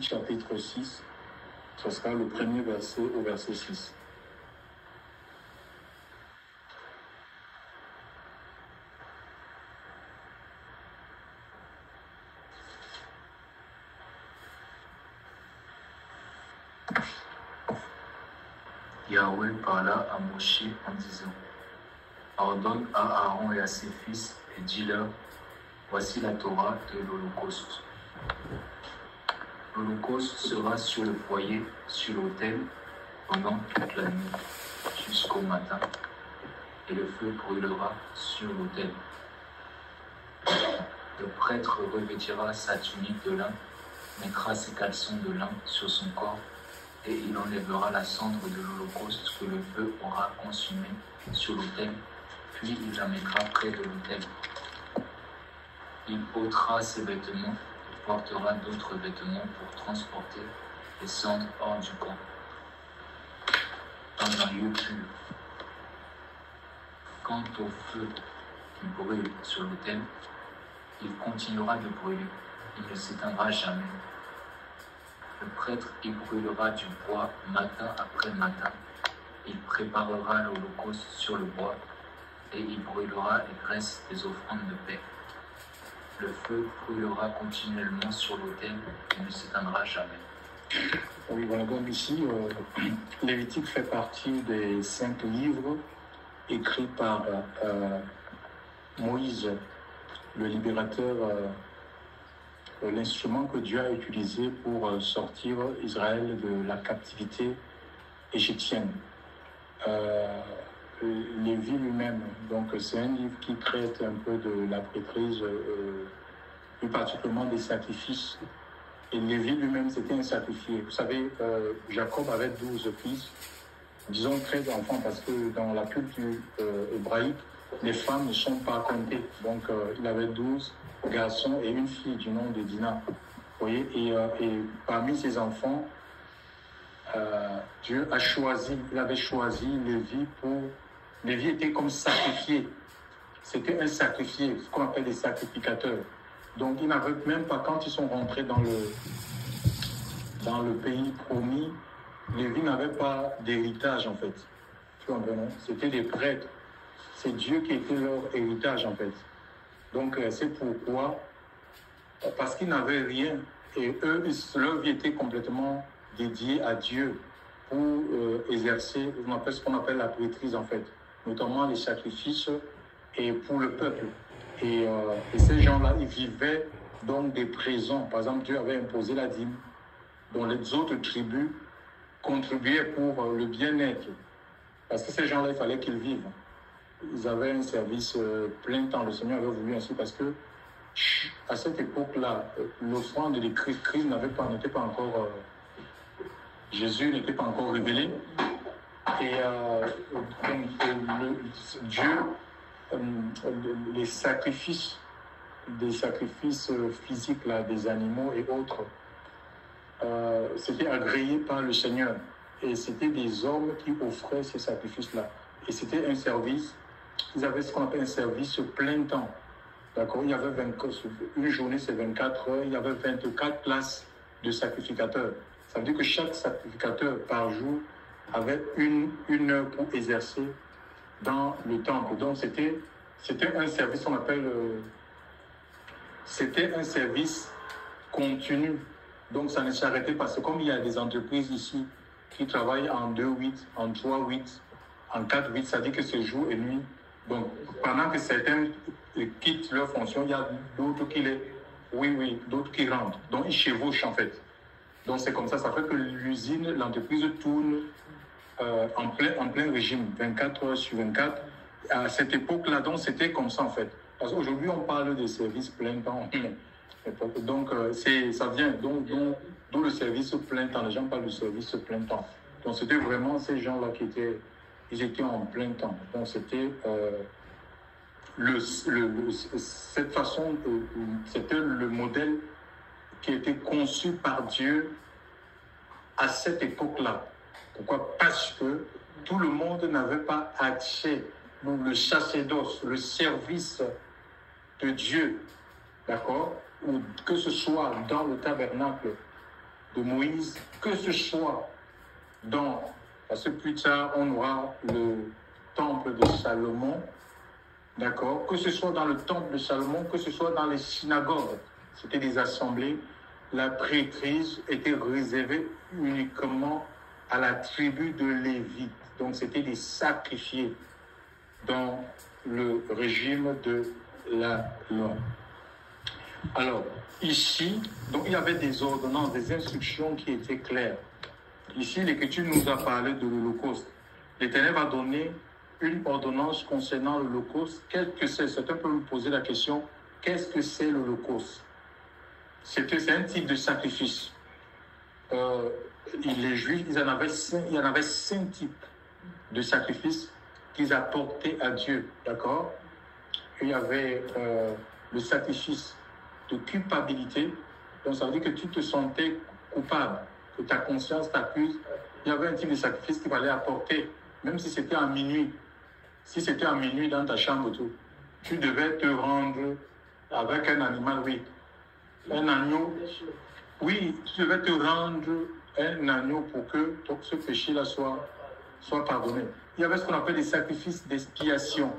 chapitre 6, ce sera le premier verset au verset 6. Yahweh parla à Moshe en disant: ordonne à Aaron et à ses fils et dis-leur: voici la Torah de l'Holocauste. L'Holocauste sera sur le foyer, sur l'autel, pendant toute la nuit, jusqu'au matin, et le feu brûlera sur l'autel. Le prêtre revêtira sa tunique de lin, mettra ses caleçons de lin sur son corps, et il enlèvera la cendre de l'Holocauste que le feu aura consumé sur l'autel, puis il la mettra près de l'autel. Il ôtera ses vêtements et portera d'autres vêtements pour transporter les cendres hors du camp, dans un lieu pur. Quant au feu qui brûle sur l'autel, il continuera de brûler, il ne s'éteindra jamais. Le prêtre y brûlera du bois matin après matin. Il préparera l'Holocauste sur le bois et il brûlera les graisses des offrandes de paix. Le feu brûlera continuellement sur l'autel et ne s'éteindra jamais. Oui, voilà, donc ici, Lévitique fait partie des 5 livres écrits par Moïse, le libérateur, l'instrument que Dieu a utilisé pour sortir Israël de la captivité égyptienne. Lévi lui-même, donc c'est un livre qui traite un peu de la prêtrise, plus particulièrement des sacrifices. Et Lévi lui-même, c'était un sacrifié. Vous savez, Jacob avait 12 fils, disons 13 enfants, parce que dans la culture hébraïque, les femmes ne sont pas comptées. Donc, il avait 12 garçons et une fille du nom de Dina. Vous voyez, et parmi ses enfants, Dieu a choisi, il avait choisi Lévi pour... Lévi était comme sacrifié. C'était un sacrifié, ce qu'on appelle des sacrificateurs. Donc, ils n'avaient même pas, quand ils sont rentrés dans le pays promis, Lévi n'avait pas d'héritage, en fait. C'était des prêtres. C'est Dieu qui était leur héritage, en fait. Donc, c'est pourquoi, parce qu'ils n'avaient rien, et eux, leur vie était complètement dédiée à Dieu pour exercer ce qu'on appelle la prêtrise, en fait, notamment les sacrifices et pour le peuple. Et ces gens-là, ils vivaient donc des présents. Par exemple, Dieu avait imposé la dîme, dont les autres tribus contribuaient pour le bien-être. Parce que ces gens-là, il fallait qu'ils vivent. Ils avaient un service plein temps. Le Seigneur avait voulu ainsi parce que à cette époque-là, l'offrande de Christ n'était pas encore... Jésus n'était pas encore révélé. Et Dieu, les sacrifices, des sacrifices physiques, là, des animaux et autres, c'était agréé par le Seigneur. Et c'était des hommes qui offraient ces sacrifices-là. Et c'était un service, ils avaient ce qu'on appelle un service plein temps. D'accord? Il y avait une journée, c'est 24 heures, il y avait 24 places de sacrificateurs. Ça veut dire que chaque sacrificateur par jour avait une heure pour exercer dans le temple. Donc c'était un service qu'on appelle... c'était un service continu. Donc ça ne s'arrêtait pas. C'est comme il y a des entreprises ici qui travaillent en 2-8, en 3-8, en 4-8, ça dit que c'est jour et nuit. Donc, pendant que certains quittent leur fonction, il y a d'autres d'autres qui rentrent. Donc, ils chevauchent en fait. Donc, c'est comme ça. Ça fait que l'usine, l'entreprise tourne en plein régime, 24 heures sur 24. À cette époque-là, donc, c'était comme ça en fait. Parce qu'aujourd'hui, on parle des services plein temps. Donc, ça vient d'où le service plein temps. Les gens parlent du service plein temps. Donc, c'était vraiment ces gens-là ils étaient en plein temps. Donc, c'était cette façon, c'était le modèle qui a été conçu par Dieu à cette époque-là. Pourquoi? Parce que tout le monde n'avait pas accès, donc le sacerdoce, le service de Dieu, d'accord? Ou que ce soit dans le tabernacle de Moïse, que ce soit dans, parce que plus tard on aura le temple de Salomon, d'accord, que ce soit dans le temple de Salomon, que ce soit dans les synagogues, c'était des assemblées, la prêtrise était réservée uniquement à la tribu de Lévite. Donc c'était des sacrifiés dans le régime de la loi. Alors, ici, donc il y avait des ordonnances, des instructions qui étaient claires. Ici, l'Écriture nous a parlé de l'Holocauste. L'Éternel va donner une ordonnance concernant l'Holocauste. Qu'est-ce que c'est? Certains peuvent me poser la question, qu'est-ce que c'est l'Holocauste? C'est un type de sacrifice. Les Juifs, il y en avait 5 types de sacrifices qu'ils apportaient à Dieu, d'accord? Il y avait le sacrifice de culpabilité, donc ça veut dire que tu te sentais coupable, que ta conscience t'accuse. Il y avait un type de sacrifice qu'il fallait apporter, même si c'était à minuit. Si c'était à minuit dans ta chambre, tout, tu devais te rendre avec un animal, oui. Un agneau, oui, tu devais te rendre un agneau pour que ce péché-là soit pardonné. Il y avait ce qu'on appelle des sacrifices d'expiation,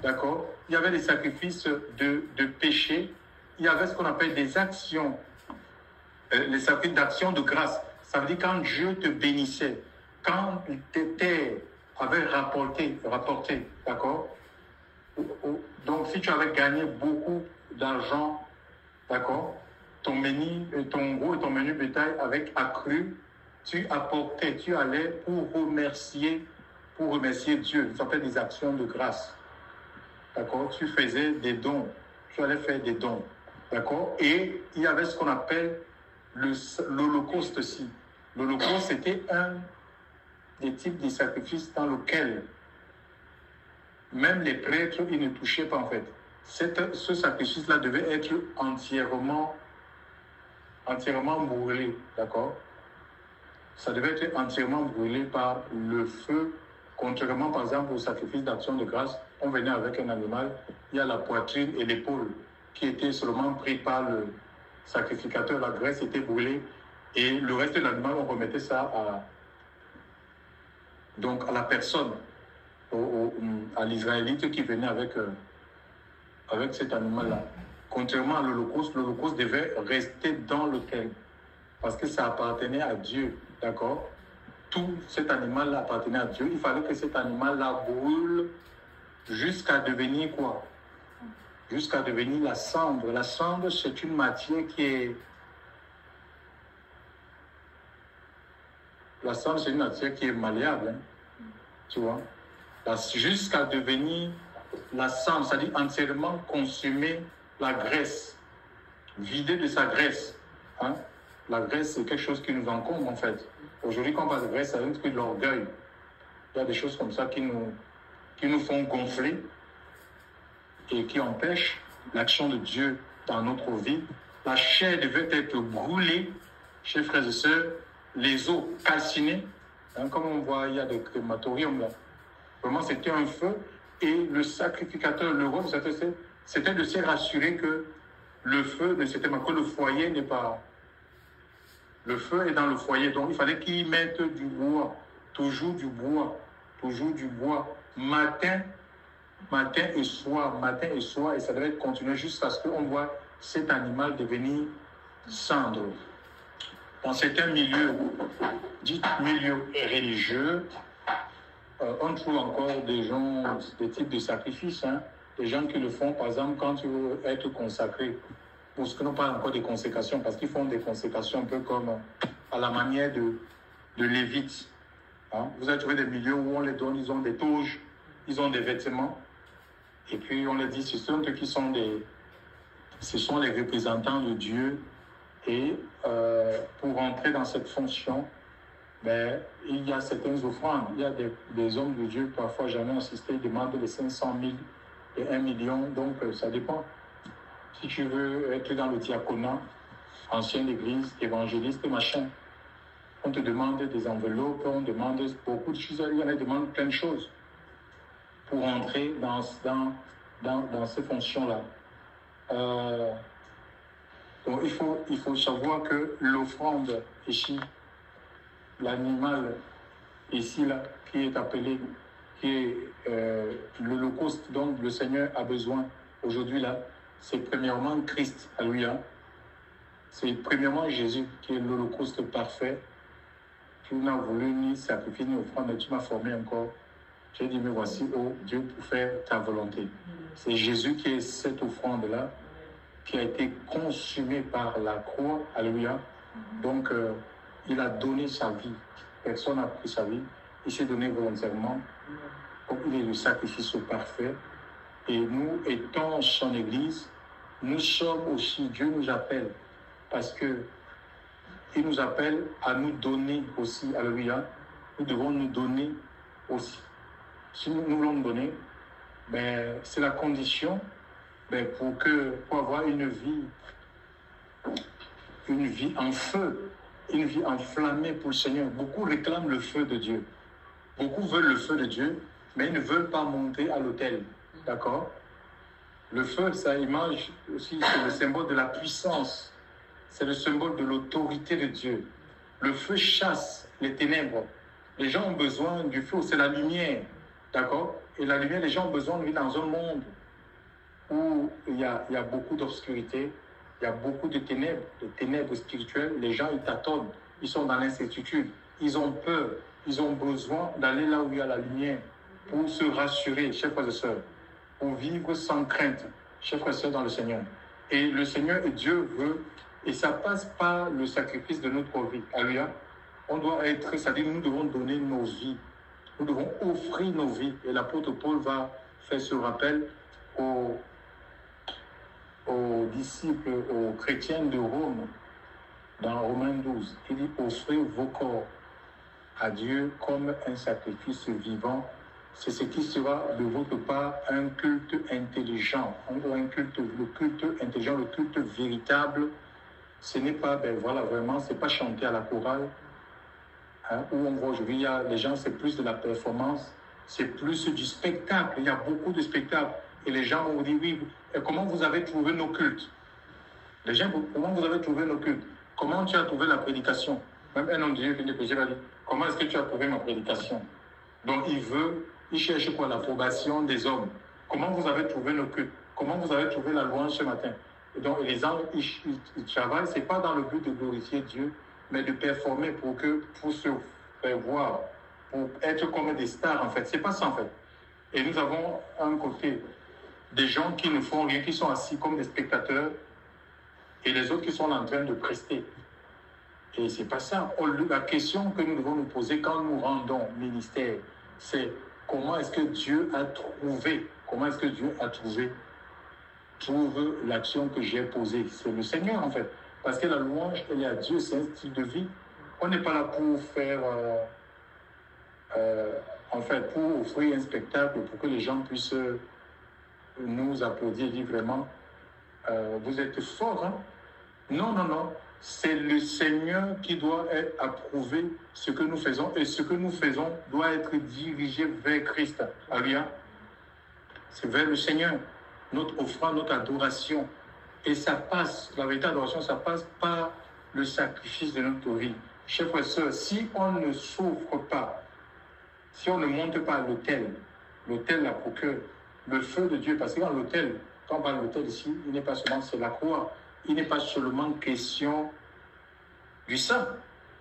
d'accord? Il y avait des sacrifices de péché. Il y avait ce qu'on appelle des actions, les sacrifices d'action de grâce. Ça veut dire quand Dieu te bénissait, quand tes terres avaient rapporté, d'accord? Donc si tu avais gagné beaucoup d'argent, d'accord, ton gros et ton menu bétail avec accru, tu apportais, tu allais pour remercier Dieu. Ça s'appelle des actions de grâce. D'accord? Tu faisais des dons. Tu allais faire des dons. D'accord? Et il y avait ce qu'on appelle l'Holocauste aussi. L'Holocauste, c'était un des types de sacrifices dans lequel même les prêtres, ils ne touchaient pas en fait. Ce sacrifice-là devait être entièrement brûlé, d'accord? Ça devait être entièrement brûlé par le feu, contrairement par exemple au sacrifice d'action de grâce. On venait avec un animal, il y a la poitrine et l'épaule qui étaient seulement pris par le sacrificateur, la graisse était brûlée et le reste de l'animal, on remettait ça à la personne, à l'Israélite qui venait avec cet animal-là. Contrairement à l'Holocauste devait rester dans l'autel parce que ça appartenait à Dieu, d'accord? Tout cet animal-là appartenait à Dieu. Il fallait que cet animal-là brûle jusqu'à devenir quoi? Jusqu'à devenir la cendre. La cendre, c'est une matière qui est... La cendre, c'est une matière qui est malléable, hein? Tu vois? Jusqu'à devenir la cendre, c'est-à-dire entièrement consumer la graisse, vider de sa graisse. Hein? La graisse, c'est quelque chose qui nous encombre, en fait. Aujourd'hui, quand on parle de graisse, ça veut dire de l'orgueil. Il y a des choses comme ça qui nous font gonfler et qui empêchent l'action de Dieu dans notre vie. La chair devait être brûlée, chers frères et sœurs, les os calcinés. Hein, comme on voit, il y a des crématoriums là. Vraiment, c'était un feu. Et le sacrificateur, le rôle, c'était de se rassurer que le feu ne s'était pas, que le foyer n'est pas... Le feu est dans le foyer, donc il fallait qu'il mette du bois, toujours du bois, matin et soir, et ça devait continuer jusqu'à ce qu'on voit cet animal devenir cendre. Dans certains milieux, dits milieux religieux, on trouve encore des types de sacrifices, hein, des gens qui le font, par exemple, quand tu veux être consacré. Pour ce que nous parlons encore des consécrations, parce qu'ils font des consécrations un peu comme à la manière de Lévite. Hein? Vous avez trouvé des milieux où on les donne, ils ont des toges, ils ont des vêtements, et puis on les dit, ce sont eux qui sont ce sont les représentants de Dieu, et pour entrer dans cette fonction, il y a certaines offrandes. Il y a des hommes de Dieu, parfois jamais assistés, ils demandent les 500 000 et 1 million, donc ça dépend. Si tu veux être dans le diaconat, ancienne église, évangéliste, machin, on te demande des enveloppes, on demande beaucoup de choses, il y en a demande plein de choses pour entrer dans ces fonctions-là. Donc il faut savoir que l'offrande ici, l'animal ici, là, qui est appelé, qui est l'holocauste dont le Seigneur a besoin aujourd'hui, là, c'est premièrement Christ, alléluia. C'est premièrement Jésus qui est l'holocauste parfait. Tu n'as voulu ni sacrifier ni offrande, mais tu m'as formé encore. J'ai dit, mais voici, oh Dieu, pour faire ta volonté. C'est Jésus qui est cette offrande-là, qui a été consumée par la croix, alléluia. Donc, il a donné sa vie. Personne n'a pris sa vie. Il s'est donné volontairement. Donc, il est le sacrifice parfait. Et nous, étant son Église, nous sommes aussi, Dieu nous appelle, parce que il nous appelle à nous donner aussi, alléluia. Nous devons nous donner aussi. Si nous voulons nous donner, ben, c'est la condition pour avoir une vie en feu, une vie enflammée pour le Seigneur. Beaucoup réclament le feu de Dieu. Beaucoup veulent le feu de Dieu, mais ils ne veulent pas monter à l'autel. D'accord? Le feu, ça image aussi, c'est le symbole de la puissance. C'est le symbole de l'autorité de Dieu. Le feu chasse les ténèbres. Les gens ont besoin du feu, c'est la lumière. D'accord? Et la lumière, les gens ont besoin de vivre dans un monde où il y a beaucoup d'obscurité, il y a beaucoup de ténèbres spirituelles. Les gens, ils tâtonnent, ils sont dans l'incertitude, ils ont peur, ils ont besoin d'aller là où il y a la lumière pour se rassurer, chers frères et sœurs, pour vivre sans crainte, chers frères et sœurs dans le Seigneur. Et le Seigneur et Dieu veut, et ça passe par le sacrifice de notre vie. Alléluia. On doit être, c'est-à-dire nous devons donner nos vies. Nous devons offrir nos vies. Et l'apôtre Paul va faire ce rappel aux disciples, aux chrétiens de Rome, dans Romains 12. Il dit, offrez vos corps à Dieu comme un sacrifice vivant. C'est ce qui sera de votre part un culte intelligent. Un culte, le culte intelligent, le culte véritable. Ce n'est pas, vraiment, c'est pas chanter à la chorale. Où on voit aujourd'hui, les gens, c'est plus de la performance, c'est plus du spectacle. Il y a beaucoup de spectacles. Et les gens vont vous dire, oui, comment vous avez trouvé nos cultes? Les gens, comment vous avez trouvé nos cultes? Comment tu as trouvé la prédication? Même un homme de Dieu vient de prêcher, va dire, comment est-ce que tu as trouvé ma prédication? Donc il cherche quoi? L'approbation des hommes. Comment vous avez trouvé nos cultes? Comment vous avez trouvé la louange ce matin? Et donc les gens, ils travaillent, c'est pas dans le but de glorifier Dieu, mais de performer pour se faire voir, pour être comme des stars en fait. C'est pas ça en fait. Et nous avons un côté des gens qui ne font rien, qui sont assis comme des spectateurs, et les autres qui sont en train de prester. Et c'est pas ça. La question que nous devons nous poser quand nous rendons ministère, c'est comment est-ce que Dieu a trouvé, trouve l'action que j'ai posée. C'est le Seigneur en fait. Parce que la louange, elle est à Dieu, c'est un style de vie. On n'est pas là pour faire, pour offrir un spectacle, pour que les gens puissent nous applaudir et dire vraiment, vous êtes forts, hein? Non. C'est le Seigneur qui doit approuver ce que nous faisons, et ce que nous faisons doit être dirigé vers Christ. Alléluia. C'est vers le Seigneur. Notre offrande, notre adoration. Et ça passe, la véritable adoration, ça passe par le sacrifice de notre vie. Chers frères et sœurs, si on ne souffre pas, si on ne monte pas à l'autel là pour que le feu de Dieu, parce que dans l'autel, quand on parle de l'autel ici, il n'est pas seulement, c'est la croix, il n'est pas seulement question du sang.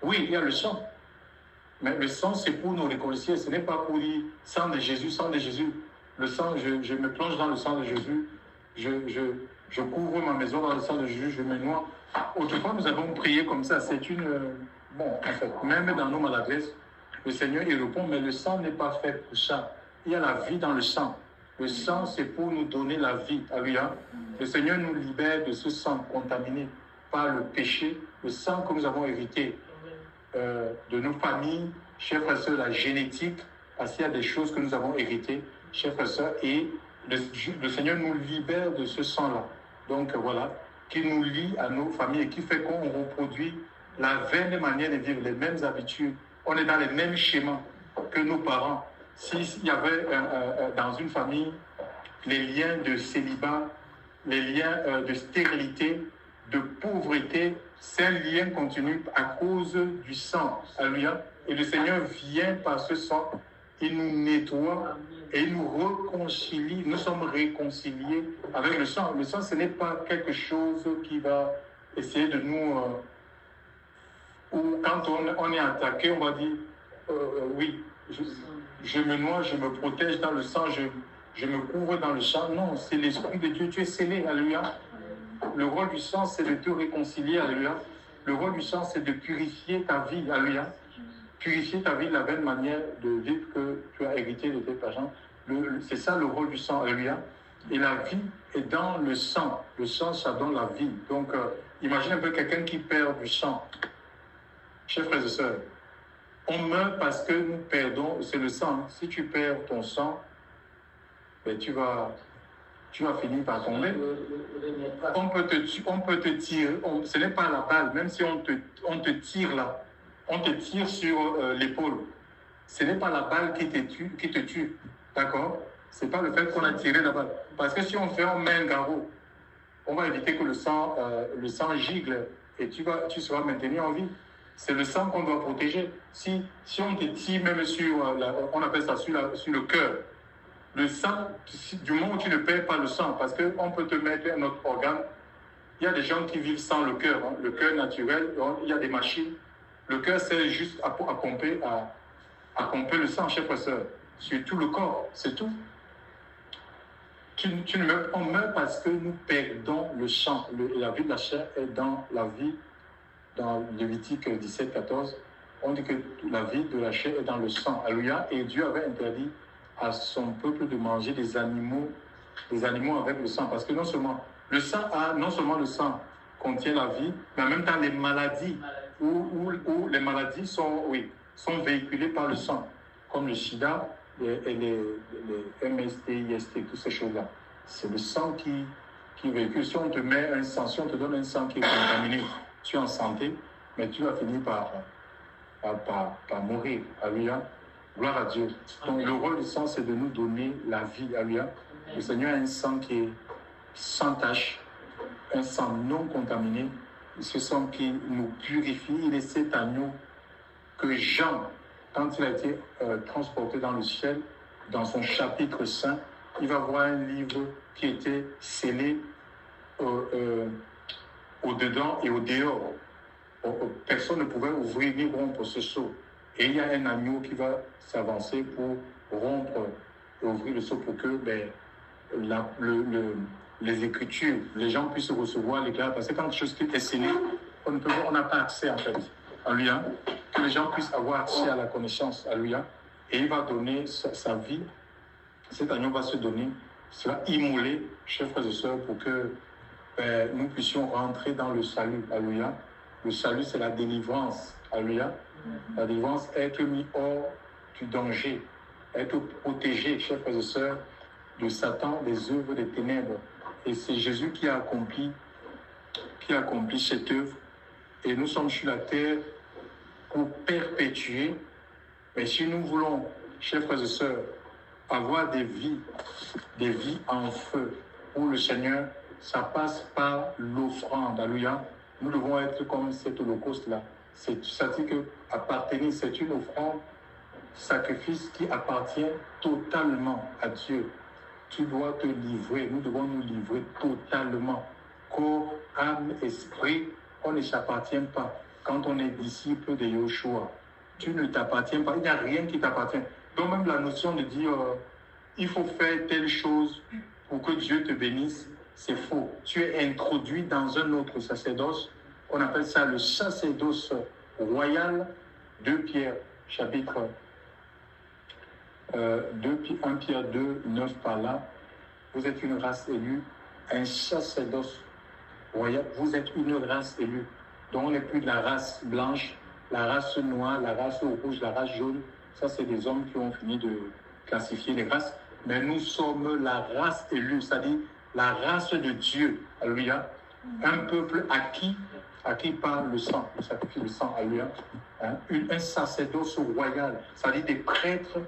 Oui, il y a le sang. Mais le sang, c'est pour nous réconcilier, ce n'est pas pour dire sang de Jésus. Le sang, je me plonge dans le sang de Jésus, je couvre ma maison dans le sang de Jésus, je me noie. Autrefois, nous avons prié comme ça. C'est même dans nos maladresses, le Seigneur, il répond, mais le sang n'est pas fait pour ça. Il y a la vie dans le sang. Le sang, c'est pour nous donner la vie. Alléluia. Le Seigneur nous libère de ce sang contaminé par le péché, le sang que nous avons hérité de nos familles, chers frères et sœurs, la génétique, parce qu'il y a des choses que nous avons héritées, chers frères et sœurs, et le Seigneur nous libère de ce sang-là. Donc voilà, qui nous lie à nos familles et qui fait qu'on reproduit la même manière de vivre, les mêmes habitudes. On est dans les mêmes schémas que nos parents. S'il y avait dans une famille les liens de célibat, les liens de stérilité, de pauvreté, c'est un lien continu à cause du sang. Alléluia. Et le Seigneur vient par ce sang, il nous nettoie et il nous réconcilie. Nous sommes réconciliés avec le sang. Le sang, ce n'est pas quelque chose qui va essayer de nous... ou quand on est attaqué, on va dire, oui, je me noie, je me protège dans le sang, je me couvre dans le sang. Non, c'est l'Esprit de Dieu, tu es scellé. Alléluia. Le rôle du sang, c'est de te réconcilier. Alléluia. Le rôle du sang, c'est de purifier ta vie. Alléluia. Purifier ta vie de la même manière de vivre que tu as hérité de tes parents. C'est ça le rôle du sang. Alléluia. Et la vie est dans le sang. Le sang, ça donne la vie. Donc, imagine un peu quelqu'un qui perd du sang. Chers frères et sœurs, on meurt parce que nous perdons, c'est le sang. Si tu perds ton sang, ben tu vas finir par tomber. On peut te tirer, ce n'est pas la balle, même si on te tire là, on te tire sur l'épaule. Ce n'est pas la balle qui te tue, d'accord? Ce n'est pas le fait qu'on a tiré la balle. Parce que si on met un garrot, on va éviter que le sang gicle et tu seras maintenu en vie. C'est le sang qu'on doit protéger. Si on te tire même sur, on appelle ça sur le cœur, le sang, du moment où tu ne perds pas le sang, parce qu'on peut te mettre un autre organe, il y a des gens qui vivent sans le cœur, le cœur naturel, il y a des machines. Le cœur sert juste à pomper le sang, chers frères et sœurs, sur tout le corps, c'est tout. On meurt parce que nous perdons le sang. La vie de la chair est dans la vie. Dans Lévitique 17, 14, on dit que la vie de la chair est dans le sang. Alléluia. Et Dieu avait interdit à son peuple de manger des animaux avec le sang. Parce que non seulement le sang contient la vie, mais en même temps les maladies, où les maladies sont véhiculées par le sang, comme le sida et les MST, IST, toutes ces choses-là. C'est le sang qui véhicule. Si on te met un sang, si on te donne un sang qui est contaminé, tu es en santé, mais tu vas finir par mourir. Alléluia. Gloire à Dieu. Donc le rôle du sang, c'est de nous donner la vie. Alléluia. Le Seigneur a un sang qui est sans tache, un sang non contaminé. Ce sang qui nous purifie. Il est cet agneau que Jean, quand il a été transporté dans le ciel, dans son chapitre saint, il va voir un livre qui était scellé au-dedans et au-dehors. Personne ne pouvait ouvrir ni rompre ce sceau. Et il y a un agneau qui va s'avancer pour rompre et ouvrir le sceau pour que les Écritures, les gens puissent recevoir l'éclair. Parce que quand quelque chose qui est scellé, on n'a pas accès en fait. Alléluia. Que les gens puissent avoir accès à la connaissance. Alléluia. Et il va donner sa vie. Cet agneau va se donner, sera immolé, chers frères et sœurs, pour que nous puissions rentrer dans le salut. Alléluia. Le salut, c'est la délivrance. Alléluia. La délivrance, être mis hors du danger, être protégé, chers frères et sœurs, de Satan, des œuvres des ténèbres. Et c'est Jésus qui a accompli cette œuvre. Et nous sommes sur la terre pour perpétuer. Mais si nous voulons, chers frères et sœurs, avoir des vies en feu pour le Seigneur, ça passe par l'offrande. Alléluia. Nous devons être comme cet holocauste-là. Ça dit que appartenir, c'est une offrande, sacrifice qui appartient totalement à Dieu. Tu dois te livrer, nous devons nous livrer totalement. Corps, âme, esprit, on ne s'appartient pas. Quand on est disciple de Yoshua, tu ne t'appartiens pas, il n'y a rien qui t'appartient. Donc même la notion de dire il faut faire telle chose pour que Dieu te bénisse, c'est faux. Tu es introduit dans un autre sacerdoce. On appelle ça le sacerdoce royal. 2 Pierre, chapitre 1 Pierre 2, 9 par là. Vous êtes une race élue, un sacerdoce royal. Vous êtes une race élue. Donc on n'est plus de la race blanche, la race noire, la race rouge, la race jaune. Ça, c'est des hommes qui ont fini de classifier les races. Mais nous sommes la race élue, c'est-à-dire la race de Dieu. Alléluia. Un peuple acquis par le sang, le sacrifice du sang. Alléluia. Un sacerdoce royal, c'est-à-dire des prêtres.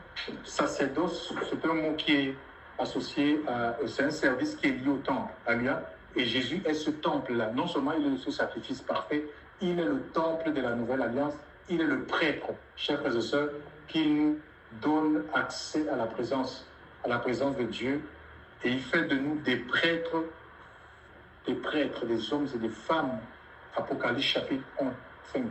Sacerdoce, c'est un mot qui est associé c'est un service qui est lié au temple. Alléluia. Et Jésus est ce temple-là. Non seulement il est ce sacrifice parfait, il est le temple de la nouvelle alliance, il est le prêtre, chers frères et sœurs, qui nous donne accès à la présence de Dieu. Et il fait de nous des prêtres, des hommes et des femmes. Apocalypse chapitre 1, 5,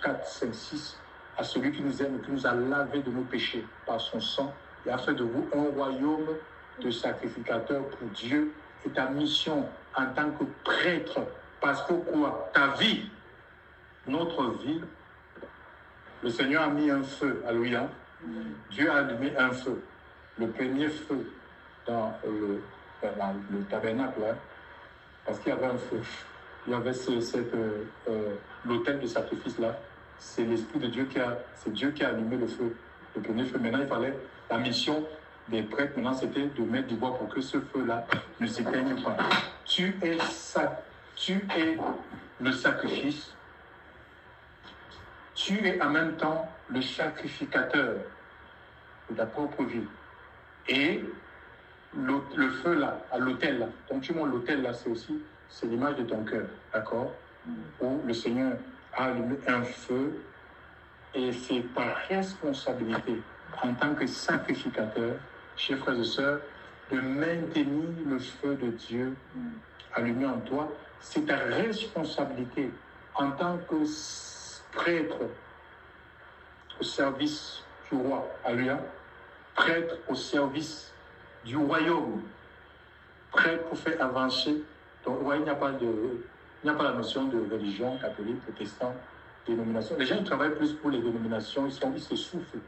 4, 5, 6, à celui qui nous aime, qui nous a lavé de nos péchés par son sang, et a fait de vous un royaume de sacrificateurs pour Dieu. Et ta mission en tant que prêtre, parce que quoi? Ta vie, notre vie, le Seigneur a mis un feu, alléluia. Dieu a allumé un feu, le premier feu dans le tabernacle, hein, parce qu'il y avait un feu. Il y avait l'autel de sacrifice là. C'est l'Esprit de Dieu c'est Dieu qui a allumé le feu, le premier feu. Maintenant, il fallait, la mission des prêtres, maintenant, c'était de mettre du bois pour que ce feu-là ne s'éteigne pas. Tu es le sacrifice. Tu es en même temps le sacrificateur de ta propre vie. Et le feu là, à l'autel là, donc tu montes l'autel là, c'est l'image de ton cœur, d'accord? Où le Seigneur a allumé un feu, et c'est ta responsabilité en tant que sacrificateur, chers frères et sœurs, de maintenir le feu de Dieu allumé en toi. C'est ta responsabilité en tant que prêtre au service du roi, alléluia, prêtre au service du royaume, prêtre pour faire avancer. Donc, ouais, il n'y a pas la notion de religion catholique, protestant, dénomination. Les gens qui travaillent plus pour les dénominations, ils s'essoufflent.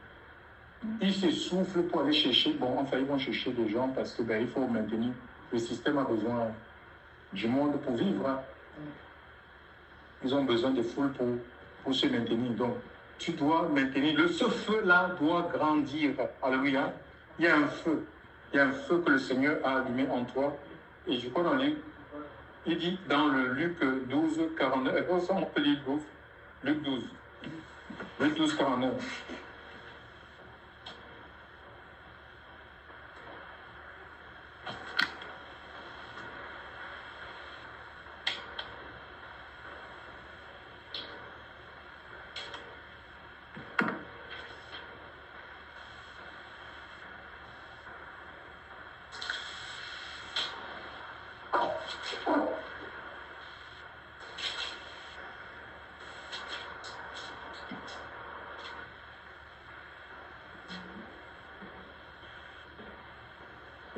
Ils s'essoufflent pour aller chercher, ils vont chercher des gens parce que il faut maintenir. Le système a besoin du monde pour vivre. Hein. Ils ont besoin de foules pour se maintenir. Donc, tu dois maintenir. Ce feu-là doit grandir. Alléluia. Il y a un feu. Il y a un feu que le Seigneur a allumé en toi. Et je crois dans il dit dans le Luc 12, 49. On peut lire Luc 12. Luc 12, 49.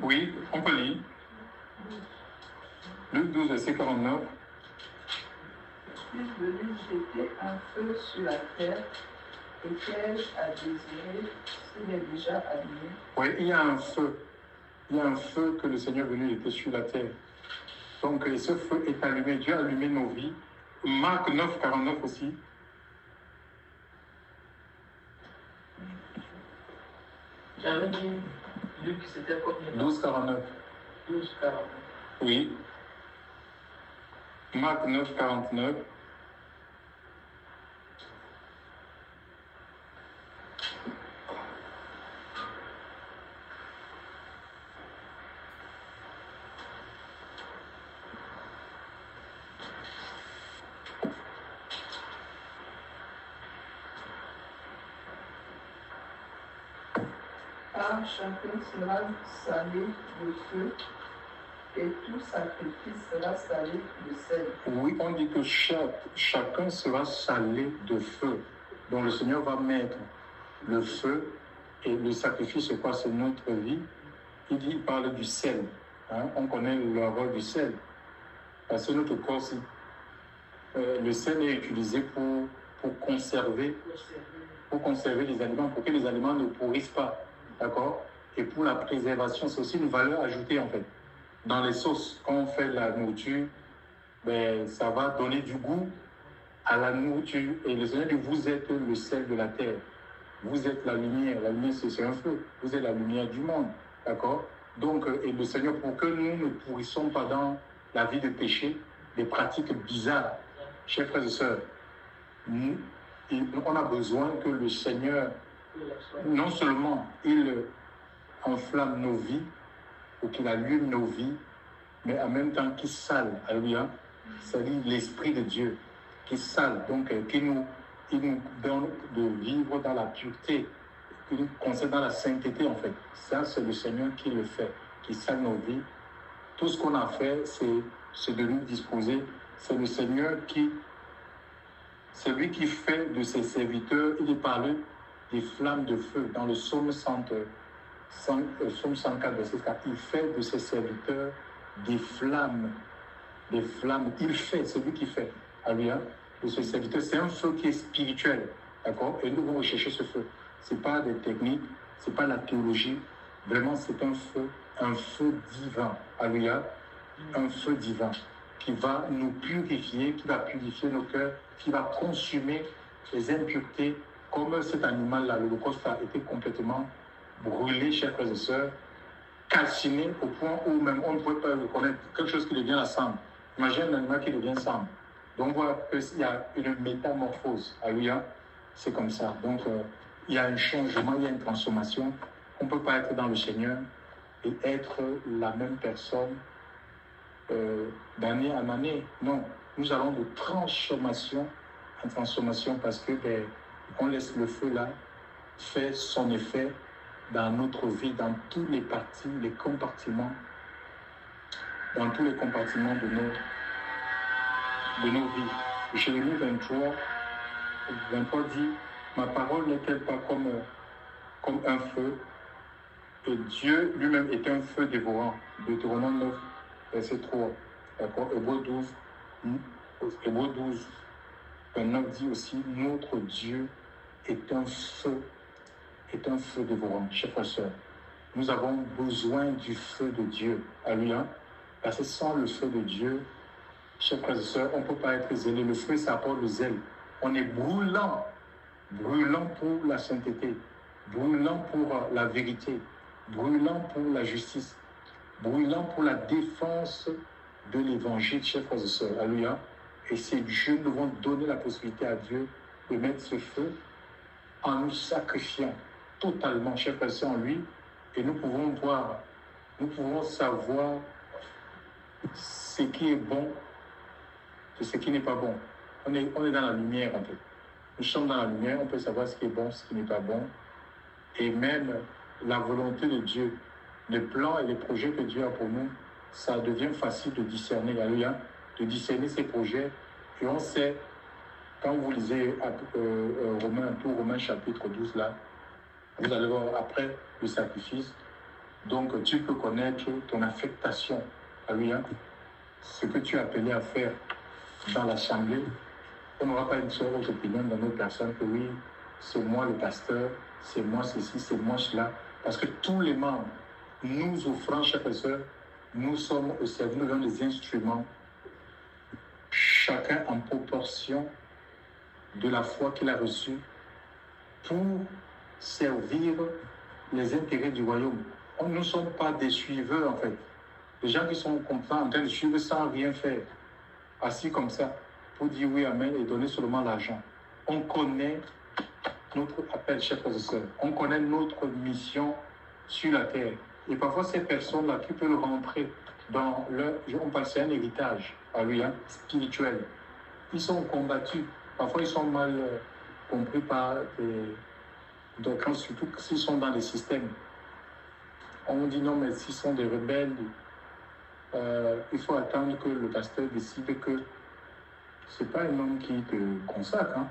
Oui, on peut lire. Luc 12, verset 49. Suis venu jeter un feu sur la terre, et qu'ai-je à désirer s'il est déjà allumé? Oui, il y a un feu. Il y a un feu que le Seigneur est venu jeter sur la terre. Donc, ce feu est allumé. Dieu a allumé nos vies. Marc 9, 49 aussi. J'avais dit, Luc, c'était combien? 12, 49. 12, 49. Oui. Marc 9, 49. Car chacun sera salé de feu, et tout sacrifice sera salé de sel. Oui, on dit que chacun sera salé de feu. Donc le Seigneur va mettre le feu, et le sacrifice, c'est quoi? C'est notre vie. Il parle du sel. Hein? On connaît le rôle du sel. Parce que notre corps, le sel est utilisé pour conserver les aliments, pour que les aliments ne pourrissent pas. D'accord? Et pour la préservation, c'est aussi une valeur ajoutée en fait. Dans les sauces, quand on fait la nourriture, ça va donner du goût à la nourriture. Et le Seigneur dit, vous êtes le sel de la terre. Vous êtes la lumière. La lumière, c'est un feu. Vous êtes la lumière du monde. D'accord? Donc, et le Seigneur, pour que nous ne pourrissons pas dans la vie de péché, des pratiques bizarres, chers frères et sœurs, on a besoin que le Seigneur, non seulement il enflamme nos vies, ou qu'il allume nos vies, mais en même temps qui sale. Alléluia. C'est-à-dire l'Esprit de Dieu qui sale, donc qui nous donne de vivre dans la pureté, qui nous conseille dans la sainteté en fait. Ça, c'est le Seigneur qui le fait, qui sale nos vies. Tout ce qu'on a fait, c'est de nous disposer. C'est le Seigneur c'est lui qui fait de ses serviteurs, il est parlé des flammes de feu dans le psaume 104, verset 4. Il fait de ses serviteurs des flammes. Il fait, c'est lui qui fait. Alléluia. De ses serviteurs, c'est un feu qui est spirituel. D'accord? Et nous devons rechercher ce feu. Ce n'est pas des techniques, ce n'est pas la théologie. Vraiment, c'est un feu divin. Alléluia. Un feu divin qui va nous purifier, qui va purifier nos cœurs, qui va consumer les impuretés, comme cet animal-là, l'Holocauste a été complètement brûlé, chers frères et sœurs, calciné au point où même on ne pouvait pas reconnaître quelque chose qui devient la cendre. Imagine un animal qui devient cendre. Donc on voit qu'il y a une métamorphose. Alléluia. C'est comme ça. Donc il y a un changement, il y a une transformation. On ne peut pas être dans le Seigneur et être la même personne d'année en année. Non, nous allons de transformation en transformation parce que on laisse le feu là faire son effet dans notre vie, dans tous les parties, les compartiments, dans tous les compartiments de nos vies. Jérémie 23 dit, ma parole n'est-elle pas comme un feu, et Dieu lui-même est un feu dévorant. Deutéronome 9, verset 3. D'accord? Hébreux 12, 29 dit aussi, notre Dieu est un feu dévorant. Chers frères et sœurs, nous avons besoin du feu de Dieu. Alléluia. Parce que sans le feu de Dieu, chers frères et sœurs, on ne peut pas être zélé. Le feu, ça apporte le zèle. On est brûlant pour la sainteté, brûlant pour la vérité, brûlant pour la justice, brûlant pour la défense de l'évangile, chers frères et sœurs. Alléluia. Et c'est Dieu, nous devons donner la possibilité à Dieu de mettre ce feu en nous sacrifiant totalement, chers frères et sœurs, en lui. Et nous pouvons savoir ce qui est bon de ce qui n'est pas bon. On est dans la lumière, en fait. Nous sommes dans la lumière, on peut savoir ce qui est bon, ce qui n'est pas bon. Et même la volonté de Dieu, les plans et les projets que Dieu a pour nous, ça devient facile de discerner, alléluia, de discerner ces projets. Et on sait, quand vous lisez Romains chapitre 12, là, vous allez voir après le sacrifice, donc tu peux connaître ton affectation, alléluia, ce que tu es appelé à faire dans l'assemblée. On n'aura pas une seule autre opinion dans nos personnes que oui, c'est moi le pasteur, c'est moi ceci, c'est moi cela. Parce que tous les membres, nous offrant, chers frères et sœurs, nous sommes au service, nous avons des instruments, chacun en proportion de la foi qu'il a reçue pour servir les intérêts du royaume. Nous ne sommes pas des suiveurs, en fait. Les gens qui sont contents en train de suivre sans rien faire, assis comme ça, pour dire oui, amen, et donner seulement l'argent. On connaît notre appel, chers frères et sœurs. On connaît notre mission sur la terre. Et parfois, ces personnes-là qui peuvent rentrer dans leur... On parle, c'est un héritage, alléluia, spirituel. Ils sont combattus. Parfois, ils sont mal compris par des... Donc, surtout s'ils sont dans les systèmes. On dit non, mais s'ils sont des rebelles, il faut attendre que le pasteur décide que ce n'est pas un homme qui te consacre, hein,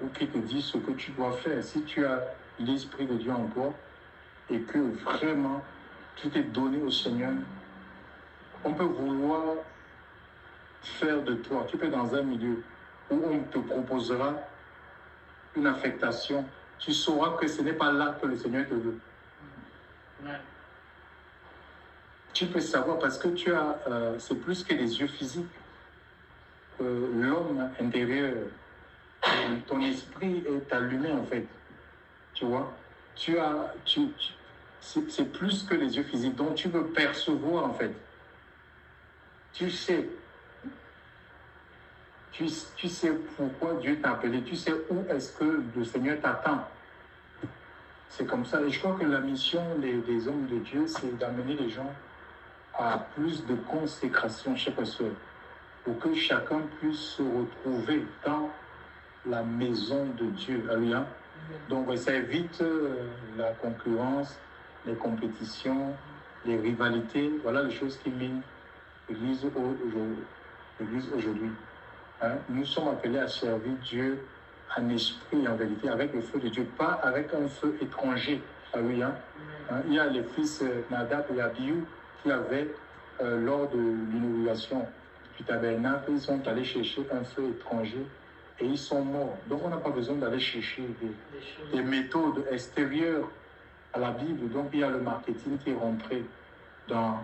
ou qui te dit ce que tu dois faire. Si tu as l'Esprit de Dieu en toi et que vraiment tout est donné au Seigneur, on peut vouloir faire de toi. Tu peux être dans un milieu où on te proposera une affectation. Tu sauras que ce n'est pas là que le Seigneur te veut. Ouais. Tu peux savoir parce que tu as, c'est plus que les yeux physiques. L'homme intérieur, ton esprit est allumé en fait. Tu vois, c'est plus que les yeux physiques. Donc tu peux percevoir en fait. Tu sais pourquoi Dieu t'a appelé. Tu sais où est-ce que le Seigneur t'attend. C'est comme ça. Et je crois que la mission des hommes de Dieu, c'est d'amener les gens à plus de consécration, chers frères et sœurs, pour que chacun puisse se retrouver dans la maison de Dieu. Alléluia. Donc, ça évite la concurrence, les compétitions, les rivalités. Voilà les choses qui minent l'Église aujourd'hui. Hein? Nous sommes appelés à servir Dieu en esprit et en vérité, avec le feu de Dieu, pas avec un feu étranger. Alléluia. Hein? Il y a les fils Nadab et Abihu qui avaient, lors de l'inauguration du tabernacle, ils sont allés chercher un feu étranger et ils sont morts. Donc on n'a pas besoin d'aller chercher des méthodes extérieures à la Bible. Donc il y a le marketing qui est rentré dans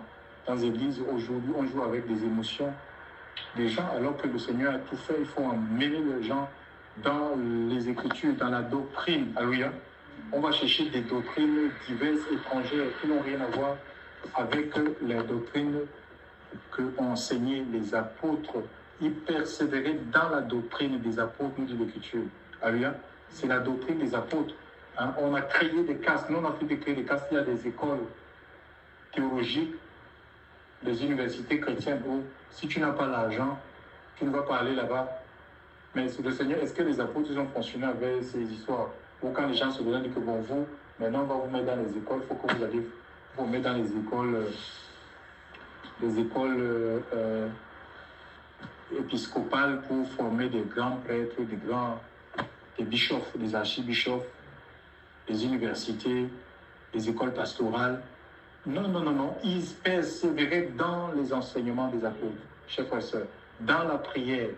les églises. Aujourd'hui, on joue avec des émotions des gens, alors que le Seigneur a tout fait. Il faut emmener les gens dans les Écritures, dans la doctrine. Alléluia. On va chercher des doctrines diverses, étrangères, qui n'ont rien à voir avec les doctrines que enseignaient les apôtres. Ils persévéraient dans la doctrine des apôtres, nous dit l'Écriture. Alléluia. C'est la doctrine des apôtres. Hein? On a créé des castes. Nous, on a fait créer des castes. Il y a des écoles théologiques, des universités chrétiennes où, si tu n'as pas l'argent, tu ne vas pas aller là-bas. Mais le Seigneur, est-ce que les apôtres ont fonctionné avec ces histoires? Ou quand les gens se donnent, que bon, vous, maintenant, on va vous mettre dans les écoles, il faut que vous alliez vous mettre dans les écoles épiscopales pour former des grands prêtres, des bishops, des archibishops, des universités, des écoles pastorales. Non. Ils persévéraient dans les enseignements des apôtres, chers frères et sœurs, dans la prière,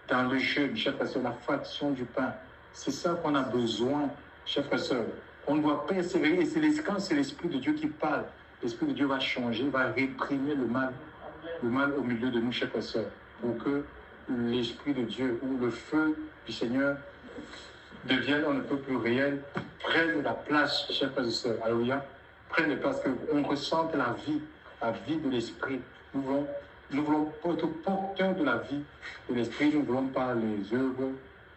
dans le jeûne, chers frères et sœurs, la fraction du pain. C'est ça qu'on a besoin, chers frères et sœurs. On doit persévérer. Et quand c'est l'Esprit de Dieu qui parle, l'Esprit de Dieu va changer, va réprimer le mal au milieu de nous, chers frères et sœurs, pour que l'Esprit de Dieu ou le feu du Seigneur devienne un peu plus réel, prenne la place, chers frères et sœurs. Alléluia. Prenne la place, qu'on ressente la vie de l'Esprit. Nous voulons être porteurs de la vie de l'Esprit. Nous ne voulons pas les œuvres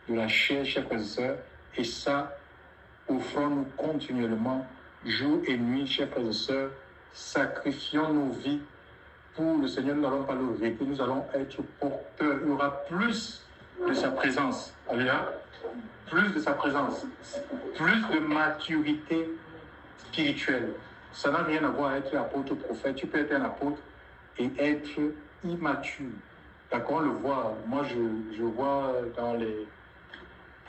de la chair, chers frères et sœurs. Et ça, offrons-nous continuellement, jour et nuit, chers frères et sœurs. Sacrifions nos vies pour le Seigneur. Nous n'allons pas le regretter. Nous allons être porteurs. Il y aura plus de sa présence. Alléluia. Plus de sa présence. Plus de maturité spirituelle. Ça n'a rien à voir avec être apôtre, prophète. Tu peux être un apôtre et être immature. D'accord, on le voit. Moi, je vois dans les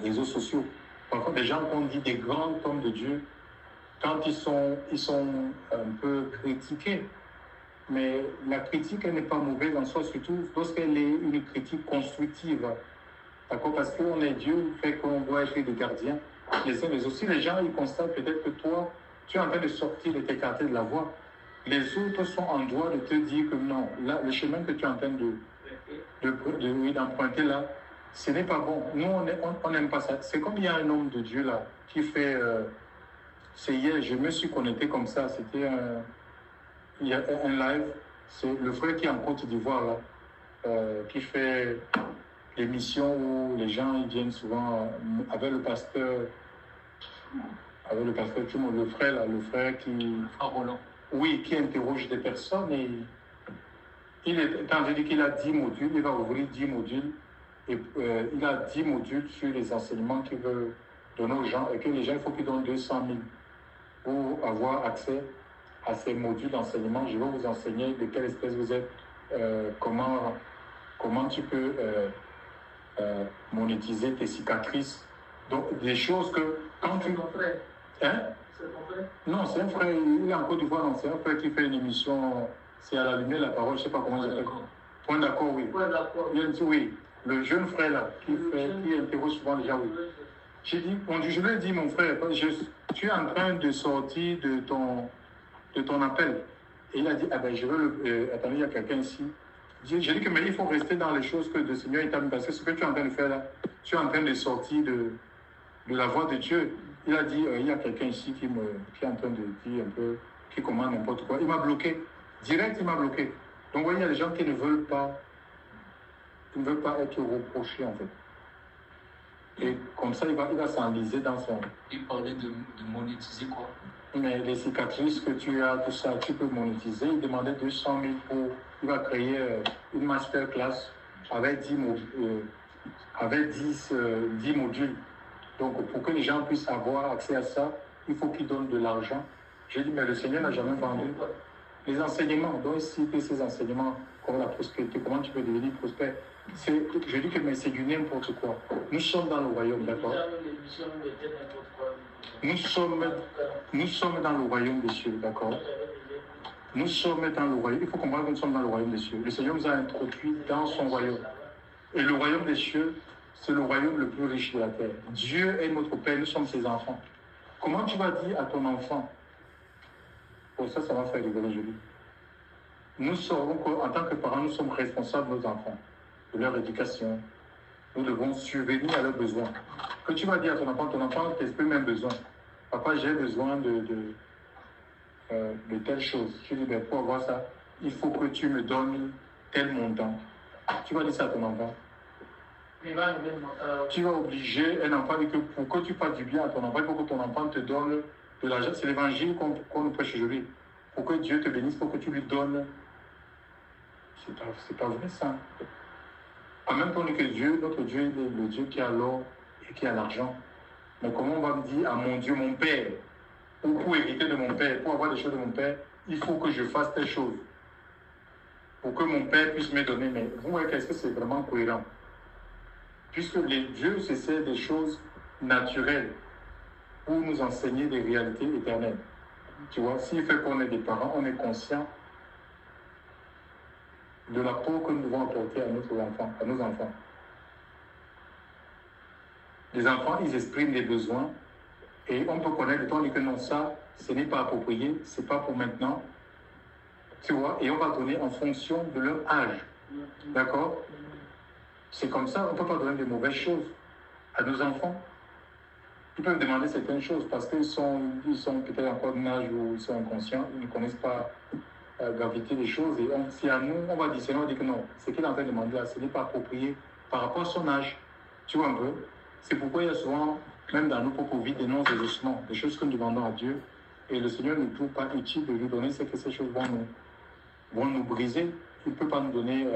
réseaux sociaux. Parfois, des gens qu'on dit des grands hommes de Dieu, quand ils sont un peu critiqués. Mais la critique, elle n'est pas mauvaise en soi, surtout lorsqu'elle est une critique constructive. D'accord, parce qu'on est Dieu, fait qu'on doit être des gardiens. Les uns les autres. Si les gens, ils constatent peut-être que toi, tu es en train de sortir, de t'écarter de la voie. Les autres sont en droit de te dire que non, là, le chemin que tu es en train d'emprunter là, ce n'est pas bon. Nous, on n'aime pas ça. C'est comme il y a un homme de Dieu là, qui fait... c'est hier, je me suis connecté comme ça. C'était il y a un live. C'est le frère qui est en Côte d'Ivoire là, qui fait l'émission où les gens ils viennent souvent avec le pasteur... Avec le pasteur, le frère là, le frère qui... Roland. Oui, qui interroge des personnes et il est entendu dire qu'il a 10 modules, il va ouvrir 10 modules et il a 10 modules sur les enseignements qu'il veut donner aux gens et que les gens, il faut qu'ils donnent 200 000 pour avoir accès à ces modules d'enseignement. Je vais vous enseigner de quelle espèce vous êtes, comment tu peux monétiser tes cicatrices. Donc, des choses que quand tu... Hein? C'est ton frère? Non, c'est un frère, il est en Côte d'Ivoire, c'est un frère qui fait une émission, c'est à la lumière la parole, je ne sais pas comment j'appelle. Point d'accord, oui. Point d'accord. Oui, le jeune frère là, qui interroge souvent les gens, oui. J'ai dit, je lui ai dit, mon frère, tu es en train de sortir de ton appel. Et il a dit, ah ben je veux attendez, il y a quelqu'un ici. J'ai dit que mais il faut rester dans les choses que le Seigneur t'a mis, parce que ce que tu es en train de faire là, tu es en train de sortir de la voie de Dieu. Il a dit, il y a quelqu'un ici qui est en train de dire un peu, qui commande n'importe quoi. Il m'a bloqué. Direct, il m'a bloqué. Donc, vous voyez, il y a des gens qui ne veulent pas être reprochés, en fait. Et comme ça, il va s'enliser dans son... Il parlait de monétiser quoi? Mais les cicatrices que tu as, tout ça, tu peux monétiser. Il demandait 200 000 pour... Il va créer une masterclass avec 10 modules. Donc, pour que les gens puissent avoir accès à ça, il faut qu'ils donnent de l'argent. J'ai dit, mais le Seigneur n'a jamais vendu les enseignements. Donc, citer ces enseignements comme la prospérité, comment tu peux devenir prospère. Je dis que mais c'est du n'importe quoi. Nous sommes dans le royaume, d'accord? Nous sommes dans le royaume des cieux, d'accord? Nous sommes dans le royaume. Il faut comprendre que nous sommes dans le royaume des cieux. Le Seigneur nous a introduits dans son royaume. Et le royaume des cieux, c'est le royaume le plus riche de la terre. Dieu est notre Père, nous sommes ses enfants. Comment tu vas dire à ton enfant? Pour ça, ça va faire rigoler, je dis. Nous savons qu'en tant que parents, nous sommes responsables de nos enfants, de leur éducation. Nous devons survenir à leurs besoins. Que tu vas dire à ton enfant t'exprime un besoin. Papa, j'ai besoin de telle chose. Tu dis, ben, pour avoir ça, il faut que tu me donnes tel montant. Tu vas dire ça à ton enfant. Tu vas obliger un enfant que pour que tu fasses du bien à ton enfant, il faut que ton enfant te donne de l'argent. C'est l'évangile qu'on nous prêche aujourd'hui. Pour que Dieu te bénisse, pour que tu lui donnes. C'est pas vrai ça. En même temps que Dieu, notre Dieu est le Dieu qui a l'or et qui a l'argent. Mais comment on va me dire à mon Dieu, mon Père, ou pour hériter de mon Père, pour avoir des choses de mon Père, il faut que je fasse telle chose. Pour que mon Père puisse me donner. Mais vous voyez qu'est-ce que c'est vraiment cohérent? Puisque les dieux, c'est des choses naturelles pour nous enseigner des réalités éternelles. Tu vois, s'il fait qu'on est des parents, on est conscient de l'apport que nous devons apporter à nos enfants. Les enfants, ils expriment des besoins et on peut connaître le temps dit que non, ça, ce n'est pas approprié, ce n'est pas pour maintenant. Tu vois, et on va donner en fonction de leur âge. D'accord? C'est comme ça, on ne peut pas donner de mauvaises choses à nos enfants. Ils peuvent demander certaines choses parce qu'ils sont peut-être encore d'un âge où ils sont inconscients, ils ne connaissent pas la gravité des choses. Et si à nous, on va dire que non, ce qu'il est en train de demander là, ce n'est pas approprié par rapport à son âge. Tu vois un peu? C'est pourquoi il y a souvent, même dans nos propres vies, des non-ajustements, des choses que nous demandons à Dieu. Et le Seigneur ne trouve pas utile de lui donner, c'est que ces choses vont nous briser. Il ne peut pas nous donner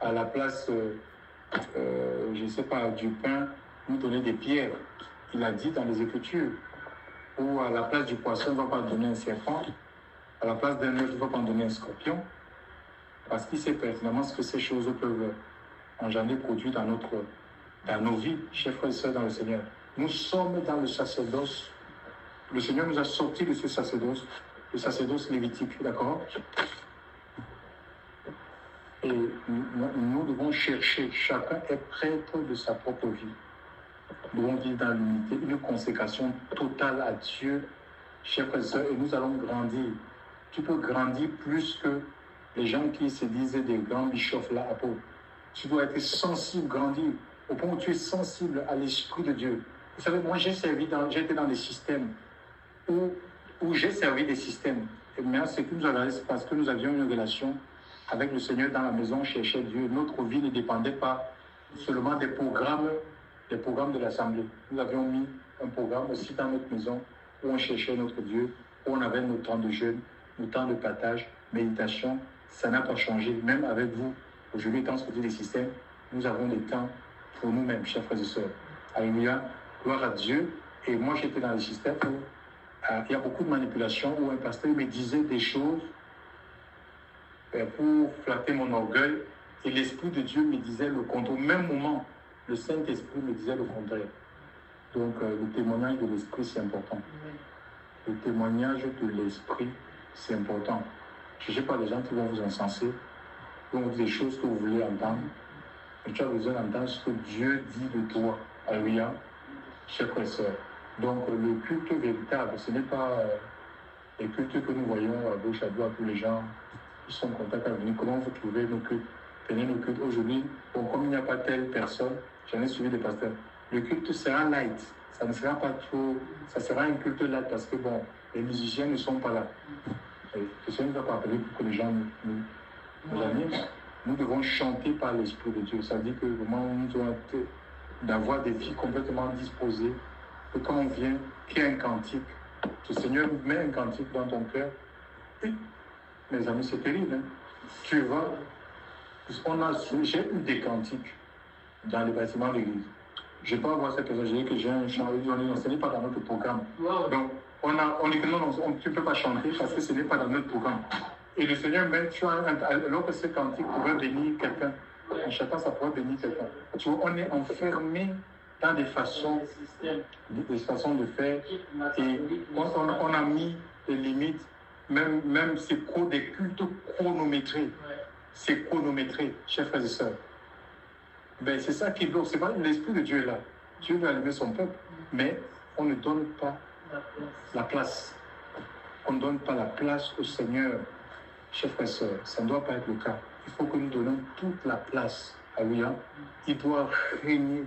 à la place, je ne sais pas, du pain, nous donner des pierres. Il a dit dans les Écritures, ou à la place du poisson, il ne va pas donner un serpent, à la place d'un œuf, il ne va pas donner un scorpion, parce qu'il sait pertinemment ce que ces choses peuvent engendrer, produire dans nos vies, chers frères et sœurs dans le Seigneur. Nous sommes dans le sacerdoce. Le Seigneur nous a sortis de ce sacerdoce, le sacerdoce lévitique, d'accord? Et nous devons chercher, chacun est prêtre de sa propre vie. Nous devons vivre dans l'unité, une consécration totale à Dieu, chers frères et sœurs, et nous allons grandir. Tu peux grandir plus que les gens qui se disent des grands bishops là, apôtres. Tu dois être sensible, grandir, au point où tu es sensible à l'Esprit de Dieu. Vous savez, moi j'ai été dans des systèmes où j'ai servi des systèmes. Et maintenant, ce qui nous a c'est parce que nous avions une relation avec le Seigneur dans la maison, on cherchait Dieu. Notre vie ne dépendait pas seulement des programmes de l'Assemblée. Nous avions mis un programme aussi dans notre maison où on cherchait notre Dieu, où on avait nos temps de jeûne, nos temps de partage, méditation. Ça n'a pas changé, même avec vous. Aujourd'hui, étant sorti des systèmes, nous avons des temps pour nous-mêmes, chers frères et sœurs. Alléluia, gloire à Dieu. Et moi, j'étais dans les systèmes où il y a beaucoup de manipulations, où un pasteur me disait des choses pour flatter mon orgueil. Et l'Esprit de Dieu me disait le contraire. Au même moment, le Saint-Esprit me disait le contraire. Donc, le témoignage de l'Esprit, c'est important. Le témoignage de l'Esprit, c'est important. Je ne sais pas, les gens qui vont vous encenser, qui vont vous dire des choses que vous voulez entendre. Mais tu as besoin d'entendre ce que Dieu dit de toi. Alléluia, chers frères et sœurs. Donc, le culte véritable, ce n'est pas les cultes que nous voyons à gauche, à droite, où les gens sont en contact avec nous. Comment vous trouvez nos cultes? Tenez nos cultes aujourd'hui. Bon, comme il n'y a pas telle personne, j'en ai suivi des pasteurs. Le culte sera light. Ça ne sera pas trop. Ça sera un culte light parce que, bon, les musiciens ne sont pas là. Le Seigneur ne va pas appeler pour que les gens nous animent. Nous devons chanter par l'Esprit de Dieu. Ça veut dire que vraiment, nous devons être d'avoir des vies complètement disposées, que quand on vient, qu'il y ait un cantique, le Seigneur met un cantique dans ton cœur. Et, mes amis, c'est terrible. Hein? Tu vas, j'ai eu des cantiques dans les bâtiments de l'église. Je ne vais pas avoir cette personne, j'ai dit que j'ai un chant, ce n'est pas dans notre programme. Wow. Donc, on dit que non, tu ne peux pas chanter parce que ce n'est pas dans notre programme. Et le Seigneur, même, alors que ce cantique pourrait bénir quelqu'un, chacun, ça pourrait bénir quelqu'un. Tu vois, on est enfermé dans des façons de faire et on a mis des limites, même des cultes chronométrés. C'est chronométré, chers frères et sœurs. Ben, c'est ça qui bloque. C'est pas l'Esprit de Dieu est là. Dieu veut allumer son peuple, mais on ne donne pas la place. On ne donne pas la place au Seigneur, chers frères et sœurs. Ça ne doit pas être le cas. Il faut que nous donnions toute la place à lui. Il doit régner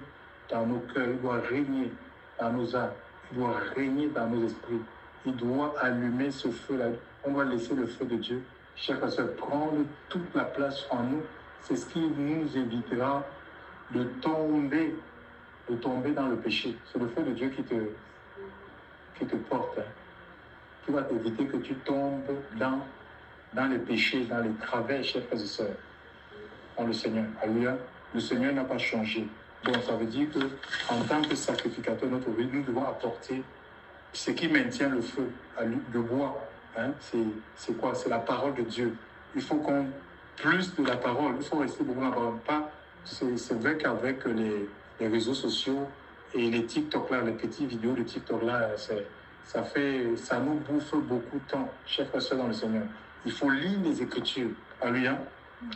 dans nos cœurs, il doit régner dans nos âmes, il doit régner dans nos esprits. Il doit allumer ce feu-là. On va laisser le feu de Dieu, chers frères et sœurs, prendre toute la place en nous. C'est ce qui nous évitera de tomber dans le péché. C'est le feu de Dieu qui te porte, qui va t'éviter que tu tombes dans les péchés, dans les travers, chers frères et sœurs, en le Seigneur. Alléluia. Le Seigneur n'a pas changé. Donc ça veut dire que en tant que sacrificateur de notre vie, nous devons apporter ce qui maintient le feu, le bois. Hein? C'est quoi? C'est la parole de Dieu. Il faut qu'on plus de la parole. Il faut rester beaucoup dans la parole. Pas, c'est vrai qu'avec les réseaux sociaux et les TikTok là, les petites vidéos de TikTok là, ça nous bouffe beaucoup de temps, chers frères et sœurs dans le Seigneur. Il faut lire les Écritures. Alléluia.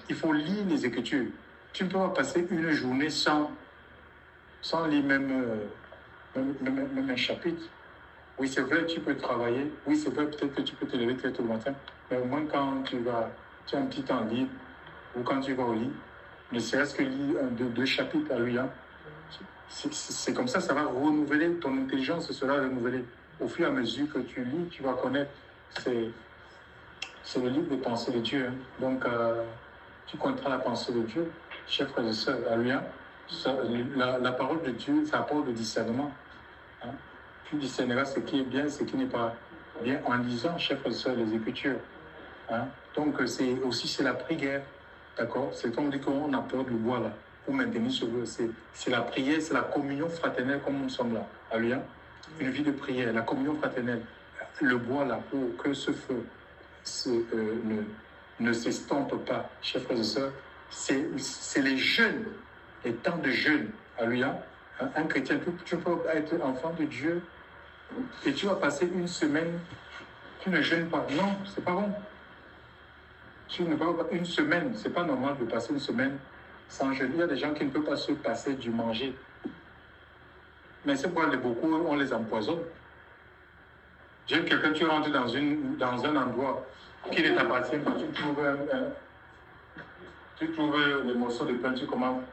Il faut lire les Écritures. Tu ne peux pas passer une journée sans lire même un chapitre. Oui, c'est vrai, tu peux travailler. Oui, c'est vrai, peut-être que tu peux te lever très tôt le matin. Mais au moins, quand tu as un petit temps libre, ou quand tu vas au lit, ne serait-ce que lire deux chapitres, alléluia. C'est comme ça, ça va renouveler ton intelligence, sera renouvelée. Au fur et à mesure que tu lis, tu vas connaître. C'est le livre des pensées de Dieu. Hein. Donc, tu connaîtras la pensée de Dieu, chers frères et sœurs, alléluia. La parole de Dieu, ça apporte le discernement. Hein. Tu discerneras ce qui est bien, ce qui n'est pas bien en lisant, chers frères et sœurs, les Écritures. Hein. Donc, c'est la prière. D'accord? C'est comme on dit qu'on apporte le bois là, pour maintenir ce bois. C'est la prière, c'est la communion fraternelle comme nous sommes là. Alléluia. Une vie de prière, la communion fraternelle. Le bois là, pour que ce feu ne s'estompe pas, chers frères et sœurs. C'est les jeûnes, les temps de jeûne. Alléluia. Un chrétien, tu peux être enfant de Dieu et tu vas passer une semaine, tu ne jeûnes pas. Non, c'est pas bon. Tu ne peux pas une semaine, c'est pas normal de passer une semaine sans jeûne. Il y a des gens qui ne peuvent pas se passer du manger. Mais c'est pourquoi beaucoup, on les empoisonne. J'aime quelqu'un, tu rentres dans un endroit qui ne t'appartient pas, tu trouves les morceaux de pain, tu commandes.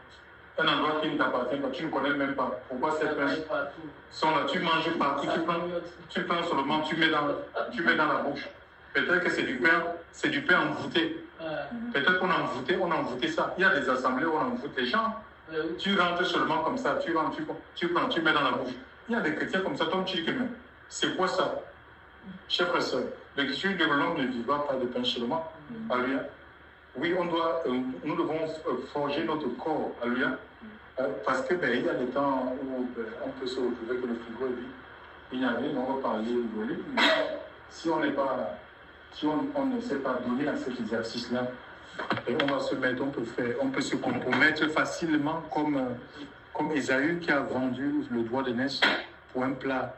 Un endroit qui ne t'appartient pas, tu ne connais même pas. Pourquoi ces pains sont là? Tu manges partout, tu prends seulement, tu mets dans la bouche. Peut-être que c'est du pain envoûté. Peut-être qu'on a envoûté ça. Il y a des assemblées où on envoûte les gens. Tu rentres seulement comme ça, tu prends, tu mets dans la bouche. Il y a des chrétiens comme ça, toi tu dis que même. C'est quoi ça? Chers frères et sœurs, l'écriture de l'homme ne vivra pas de pain seulement. Alléluia. Oui, nous devons forger notre corps. Alléluia. Parce que il y a des temps où on peut se retrouver que le frigo est vide. Il y a rien, on va parler de lui. Si on ne sait pas donner à cet exercice-là, et on va se mettre, on peut se compromettre facilement comme Ésaü qui a vendu le doigt de d'aînesse pour un plat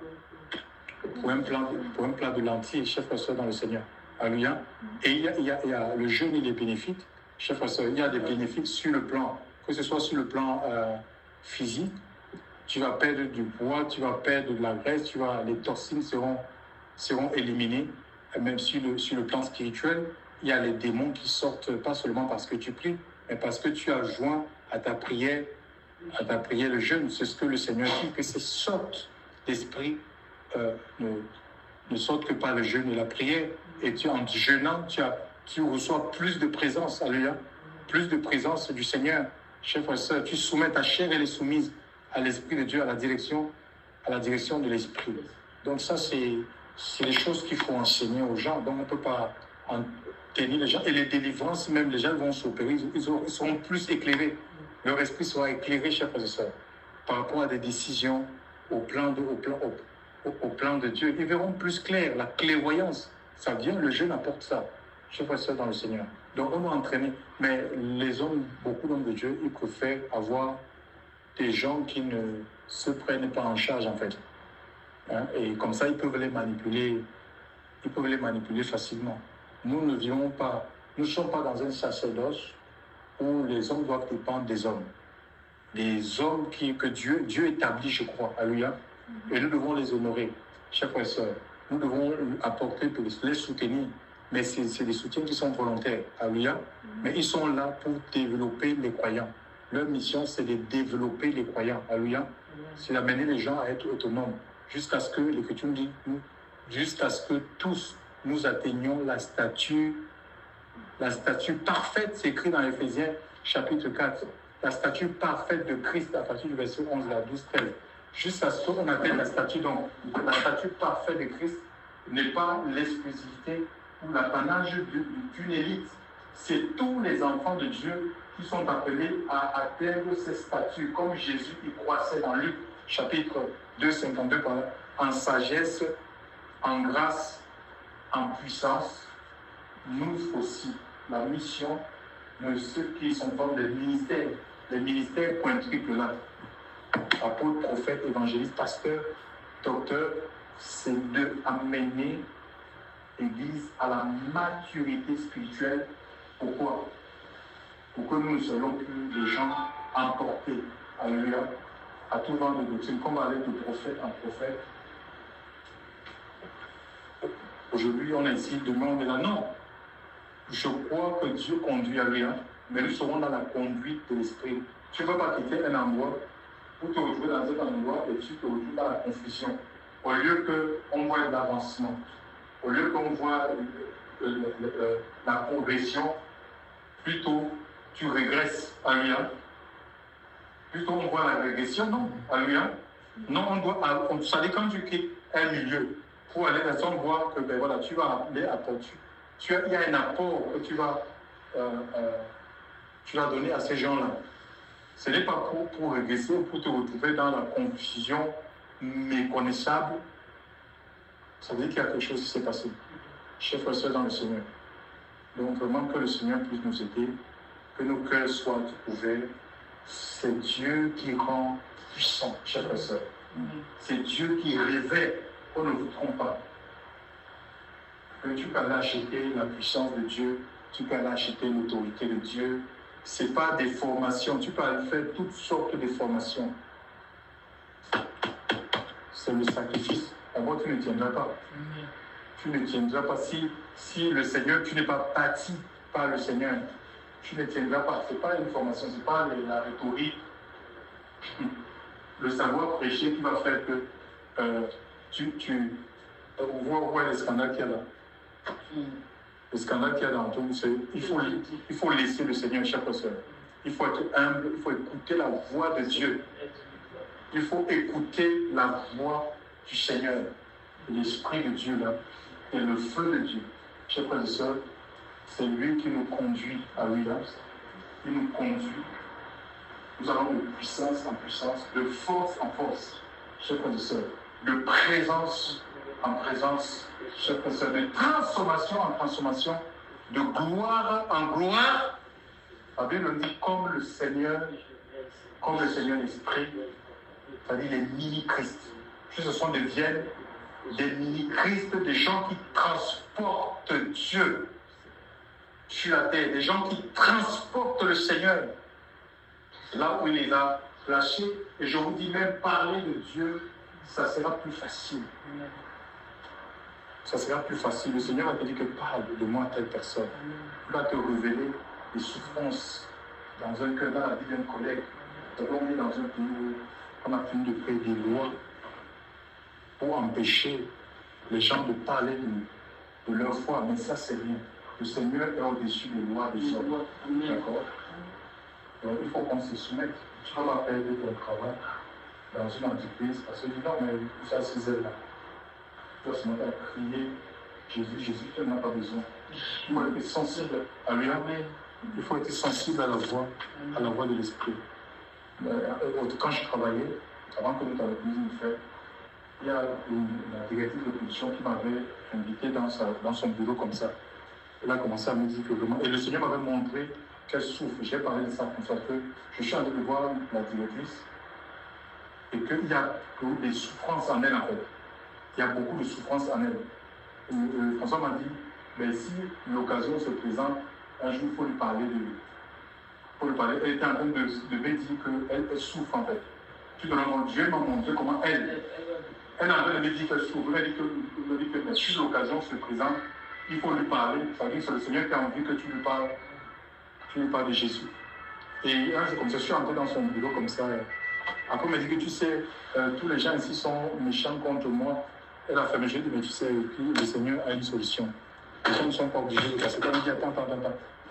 de lentilles, chers frères et sœurs dans le Seigneur. Alléluia. Et il y a le jeûne, il est bénéfique, chers frères et sœurs. Il y a des bénéfices sur le plan, que ce soit sur le plan physique, tu vas perdre du poids, tu vas perdre de la graisse, les toxines seront éliminées. Même sur le plan spirituel, il y a les démons qui sortent, pas seulement parce que tu pries, mais parce que tu as joint à ta prière le jeûne. C'est ce que le Seigneur dit, que ces sortes d'esprit ne sortent que par le jeûne et la prière. Et en jeûnant, tu reçois plus de présence, alléluia, plus de présence du Seigneur. Chers frères et sœurs, tu soumets ta chair, elle est soumise à l'Esprit de Dieu, à la direction de l'Esprit. Donc ça, c'est des choses qu'il faut enseigner aux gens. Donc on ne peut pas en tenir les gens. Et les délivrances, même les gens vont s'opérer, ils seront plus éclairés. Leur esprit sera éclairé, chers frères et sœurs, par rapport à des décisions au plan de Dieu. Ils verront plus clair, la clairvoyance. Ça vient, le jeûne apporte ça. Chers frères et sœurs dans le Seigneur. Donc on doit entraîner. Mais les hommes, beaucoup d'hommes de Dieu, ils préfèrent avoir des gens qui ne se prennent pas en charge, en fait. Hein? Et comme ça, ils peuvent les manipuler facilement. Nous ne vivons pas, nous ne sommes pas dans un sacerdoce où les hommes doivent dépendre des hommes. Des hommes que Dieu établit, je crois. Alléluia. Et nous devons les honorer, chers frères et sœurs. Nous devons apporter, les soutenir. Mais c'est des soutiens qui sont volontaires. Alléluia. Mais ils sont là pour développer les croyants. Leur mission, c'est de développer les croyants. Alléluia. C'est d'amener les gens à être autonomes. Jusqu'à ce que, l'Écriture dit, jusqu'à ce que tous nous atteignions la stature parfaite. C'est écrit dans Éphésiens chapitre 4. La stature parfaite de Christ à partir du verset 11 à 12, 13. Jusqu'à ce qu'on atteigne la stature. Donc, la stature parfaite de Christ n'est pas l'exclusivité ou l'apanage d'une élite. C'est tous les enfants de Dieu qui sont appelés à atteindre ces statuts, comme Jésus y croissait dans Luc chapitre 2, 52, en sagesse, en grâce, en puissance. Nous aussi, la mission de ceux qui sont dans les ministères point triple là, apôtre, prophète, évangéliste, pasteur, docteur, c'est d'amener l'Église à la maturité spirituelle. Pourquoi? Pour que nous ne soyons plus des gens emportés, alléluia, à tout vent de doctrine, comme aller de prophète en prophète. Aujourd'hui, on est ici, demain, on est là. Non. Je crois que Dieu conduit, alléluia, mais nous serons dans la conduite de l'esprit. Tu ne veux pas quitter un endroit pour te retrouver dans un endroit et tu te retrouves dans la confusion. Au lieu qu'on voit l'avancement, au lieu qu'on voit la progression, plutôt tu régresses, alléluia. Plutôt on voit la régression, non, alléluia. Non, ça dit quand tu quittes un milieu pour aller dans son voie que ben voilà, tu vas appeler à ton il y a un apport que tu vas donner à ces gens-là. Ce n'est pas pour régresser ou pour te retrouver dans la confusion méconnaissable. Ça veut dire qu'il y a quelque chose qui s'est passé. Chers frères et sœurs dans le Seigneur. Donc vraiment que le Seigneur puisse nous aider, que nos cœurs soient ouverts. C'est Dieu qui rend puissant, chers frères et sœurs. C'est Dieu qui révèle, qu'on ne vous trompe pas. Que tu peux aller acheter la puissance de Dieu, tu peux aller acheter l'autorité de Dieu. Ce n'est pas des formations, tu peux aller faire toutes sortes de formations. C'est le sacrifice. D'abord, tu ne tiendras pas. Tu ne tiendras pas. Si le Seigneur, tu n'es pas bâti par le Seigneur, tu ne tiendras pas. Ce n'est pas une formation, ce n'est pas la rhétorique, le savoir prêcher qui va faire que on voit les scandales qu'il y a là. Le scandale qu'il y a dans tout, c'est il faut laisser le Seigneur chaque personne. Il faut être humble, il faut écouter la voix de Dieu. Il faut écouter la voix du Seigneur, l'Esprit de Dieu là, et le feu de Dieu. Chers frères et sœurs, c'est lui qui nous conduit à lui là. Il nous conduit. Nous allons de puissance en puissance, de force en force. Chers frères et sœurs, de présence en présence, chers frères et sœurs, de transformation en transformation, de gloire en gloire. La Bible dit comme le Seigneur l'Esprit, c'est-à-dire les mini-Christ. Ce sont des mini-Christ, des gens qui transportent Dieu sur la terre, des gens qui transportent le Seigneur là où il les a lâchés. Et je vous dis, même parler de Dieu, ça sera plus facile. Ça sera plus facile. Le Seigneur a dit que parle de moi à telle personne. Il va te révéler les souffrances dans un cœur, dans la vie d'un collègue. On est dans un pays où on a fini de créer des lois pour empêcher les gens de parler de leur foi. Mais ça, c'est rien. Le Seigneur est au-dessus des lois des hommes. D'accord? Donc, il faut qu'on se soumette. Tu ne vas pas perdre ton travail. dans une entreprise, parce que je dis non, mais ça, c'est elle là. Tu dois se mettre à crier Jésus, tu n'en as pas besoin. Il faut être sensible à lui. Il faut être sensible à la voix de l'esprit. Quand je travaillais, avant que nous t'avons fait, il y a la directrice de production qui m'avait invité dans son bureau comme ça. Elle a commencé à me dire que vraiment. Et le Seigneur m'avait montré qu'elle souffre. J'ai parlé de ça comme ça, que je suis en train de voir la directrice et qu'il y a des souffrances en elle en fait. Il y a beaucoup de souffrances en elle. François m'a dit, mais si l'occasion se présente, un jour il faut lui parler Elle était en train de me dire qu'elle souffre en fait. Dieu m'a montré comment elle est en train de me dire qu'elle souffre. Elle me dit que si l'occasion se présente, il faut lui parler. Ça veut dire que c'est le Seigneur qui a envie que tu lui parles de Jésus. Et c'est comme ça, je suis entré dans son bureau comme ça. Après, elle m'a dit que tu sais, tous les gens ici sont méchants contre moi. Elle a fermé, je lui ai dit, mais tu sais, le Seigneur a une solution. Les gens ne sont pas obligés de passer. Elle m'a dit, attends.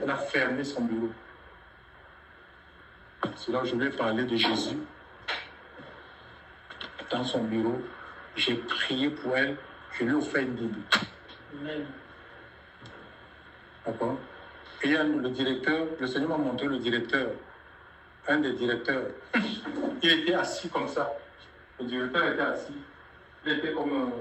Elle a fermé son bureau. C'est là où je lui ai parlé de Jésus. Dans son bureau, j'ai prié pour elle, je lui ai offert une Bible. Amen. D'accord? Et il y a le directeur, le Seigneur m'a montré le directeur, un des directeurs. Il était assis comme ça. Le directeur était assis. Il était comme.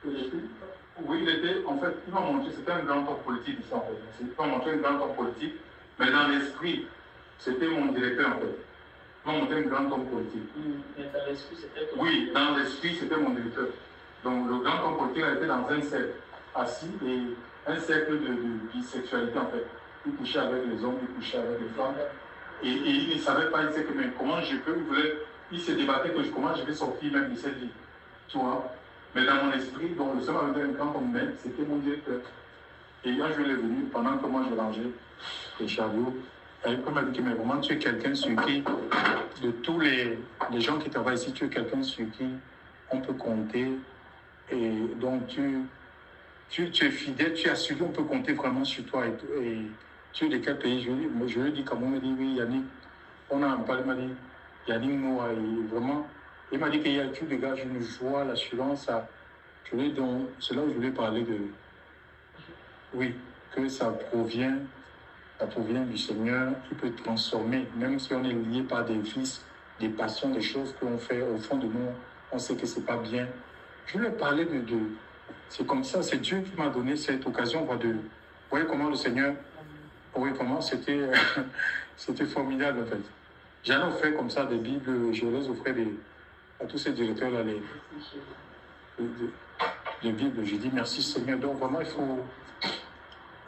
Il était, en fait, il m'a montré, c'était un grand homme politique ici en fait. Il m'a montré un grand homme politique, mais dans l'esprit, c'était mon directeur en fait. Il m'a montré un grand homme politique. Mais dans l'esprit, c'était ton... Oui, dans l'esprit, c'était mon directeur. Donc le grand homme politique était dans un cercle, assis, et un cercle de bisexualité en fait. Il couchait avec les hommes, il couchait avec les femmes. Et il ne savait pas, il disait que mais comment je peux, il se débattait que comment je vais sortir même de cette vie. Tu vois? Mais dans mon esprit, donc le Seigneur avait un grand homme, c'était mon directeur. Et quand je l'ai venu, pendant que moi je rangeais les chariots, elle m'a dit que mais vraiment tu es quelqu'un sur qui, de tous les gens qui travaillent ici, tu es quelqu'un sur qui on peut compter. Et donc tu es fidèle, tu es assuré, on peut compter vraiment sur toi. Et tu es de quel pays? Je lui ai dit, comment? Il m'a dit, oui, Yannick. On a parlé, il m'a dit, Yannick Noah, et vraiment. Il m'a dit qu'il y a tout dégage une joie, l'assurance. Donc, c'est là où je voulais parler de. Oui, que ça provient du Seigneur qui peut transformer, même si on est lié par des vices, des passions, des choses qu'on fait au fond de nous, on sait que c'est pas bien. Je voulais parler de c'est comme ça, c'est Dieu qui m'a donné cette occasion de. Vous voyez comment le Seigneur. Oui, comment c'était formidable en fait. J'en ai offert comme ça des Bibles, je les offrais à tous ces directeurs-là, les Bibles. J'ai dit merci Seigneur. Donc vraiment,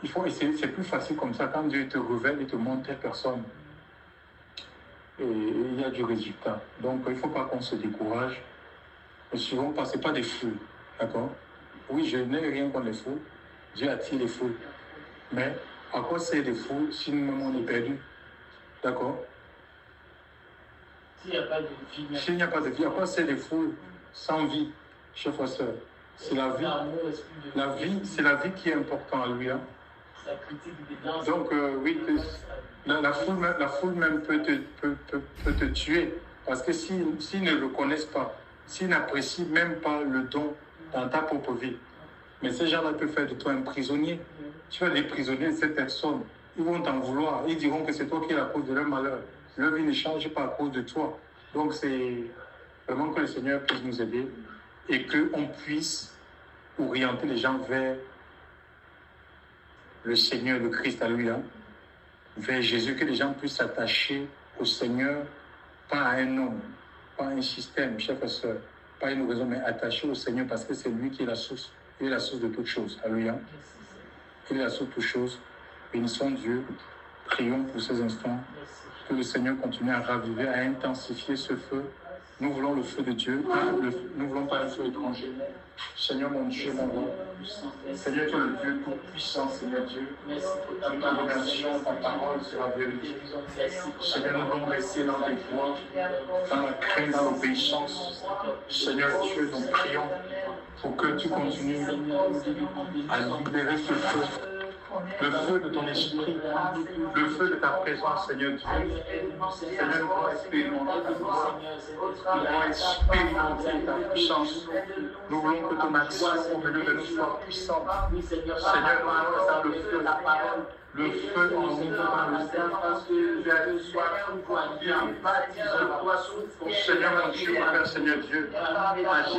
il faut essayer. C'est plus facile comme ça. Quand Dieu te révèle et te montre telle personne, et il y a du résultat. Donc il ne faut pas qu'on se décourage. Ne suivons pas, ce n'est pas des foules. D'accord? Oui, je n'ai rien contre les foules. Dieu attire les foules. Mais à quoi c'est des foules si nous-mêmes on est perdus? D'accord? S'il n'y a pas de vie. S'il n'y a pas de vie, à quoi c'est des foules sans vie, chers frères et sœurs? C'est la vie. La vie, c'est la vie qui est importante à lui. Hein? Donc, oui, la foule même peut te tuer. Parce que s'ils ne le connaissent pas, s'ils n'apprécient même pas le don dans ta propre vie, mais ces gens-là peuvent faire de toi un prisonnier. Tu vas les prisonniers de cette personne. Ils vont t'en vouloir. Ils diront que c'est toi qui es la cause de leur malheur. Leur vie ne change pas à cause de toi. Donc, c'est vraiment que le Seigneur puisse nous aider et qu'on puisse orienter les gens vers le Seigneur, le Christ à lui, hein, vers Jésus, que les gens puissent s'attacher au Seigneur, pas à un homme, pas à un système, chers frères et sœurs, pas à une raison, mais attaché au Seigneur parce que c'est lui qui est la source. Il est la source de toutes choses. Alléluia. Il est la source de toutes choses. Bénissons Dieu. Prions pour ces instants. Que le Seigneur continue à raviver, à intensifier ce feu. Nous voulons le feu de Dieu. Nous ne voulons pas un feu étranger. Seigneur mon Dieu, mon roi. Seigneur, tu es le Dieu tout-puissant, Seigneur Dieu. Nous te remercions, ta parole sera vérité. Seigneur, nous voulons rester dans tes voies, dans la crainte, dans l'obéissance. Seigneur Dieu, nous prions pour que tu continues à libérer ce feu le feu de ton esprit, le feu de ta présence, Seigneur Dieu. Seigneur, nous voulons expérimenter ta gloire, nous voulons expérimenter ta puissance. Nous voulons que ton action au milieu de nous soit puissante. Seigneur, nous voulons faire le feu, le feu en nous par le Seigneur. Seigneur mon Dieu, mon Père, Seigneur Dieu, agis.